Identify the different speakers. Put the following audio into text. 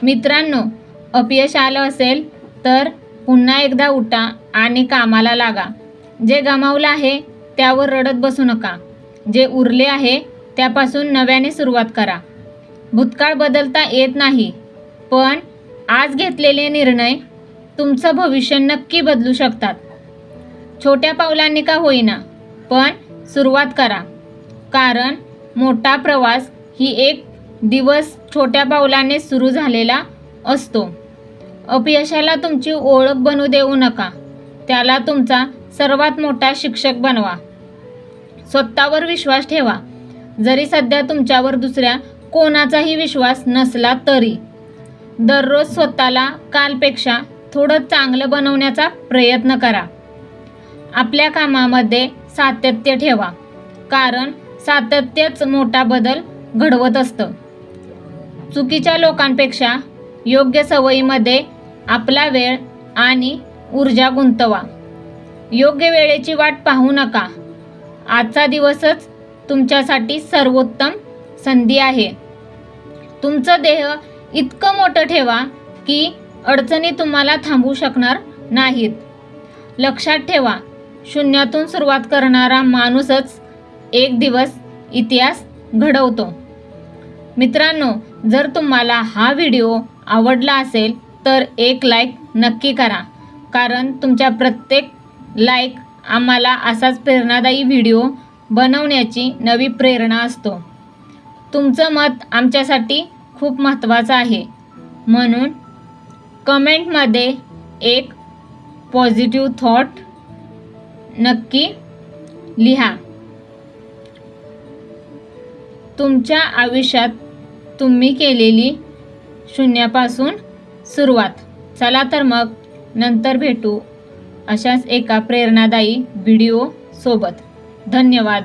Speaker 1: मित्रांनो, अपयश आलं असेल तर पुन्हा एकदा उठा आणि कामाला लागा. जे गमावलं आहे त्यावर रडत बसू नका. जे उरले आहे त्यापासून नव्याने सुरुवात करा. भूतकाळ बदलता येत नाही, पण आज घेतलेले निर्णय तुमचं भविष्य नक्की बदलू शकतात. छोट्या पावलांनी का होईना, पण सुरुवात करा. कारण मोठा प्रवास ही एक दिवस छोट्या पावलाने सुरू झालेला असतो. अपयशाला तुमची ओळख बनू देऊ नका. त्याला तुमचा सर्वात मोठा शिक्षक बनवा. स्वतःवर विश्वास ठेवा. जरी सध्या तुमच्यावर दुसऱ्या कोणाचाही विश्वास नसला तरी दररोज स्वतःला कालपेक्षा थोडं चांगलं बनवण्याचा प्रयत्न करा. आपल्या कामामध्ये सातत्य ठेवा, कारण सातत्यच मोठा बदल घडवत असतं. चुकीच्या लोकांपेक्षा योग्य सवयीमध्ये आपला वेळ आणि ऊर्जा गुंतवा. योग्य वेळेची वाट पाहू नका. आजचा दिवसच तुमच्यासाठी सर्वोत्तम संधी आहे. तुमचं देह इतकं मोठं ठेवा की अडचणी तुम्हाला थांबवू शकणार नाहीत. लक्षात ठेवा, शून्यातून सुरुवात करणारा माणूसच एक दिवस इतिहास घडवतो. मित्रांनो, जर तुम्हाला हा व्हिडिओ आवडला असेल तर एक लाईक नक्की करा, कारण तुमच्या प्रत्येक लाईक आम्हाला असाच प्रेरणादायी व्हिडिओ बनवण्याची नवी प्रेरणा असतो. तुमचं मत आमच्यासाठी खूप महत्त्वाचं आहे, म्हणून कमेंटमध्ये एक पॉझिटिव्ह थॉट नक्की लिहा. तुमच्या आयुष्यात तुम्ही केलेली शून्यापासून सुरुवात. चला तर मग नंतर भेटू अशाच एका प्रेरणादायी व्हिडिओ सोबत. धन्यवाद.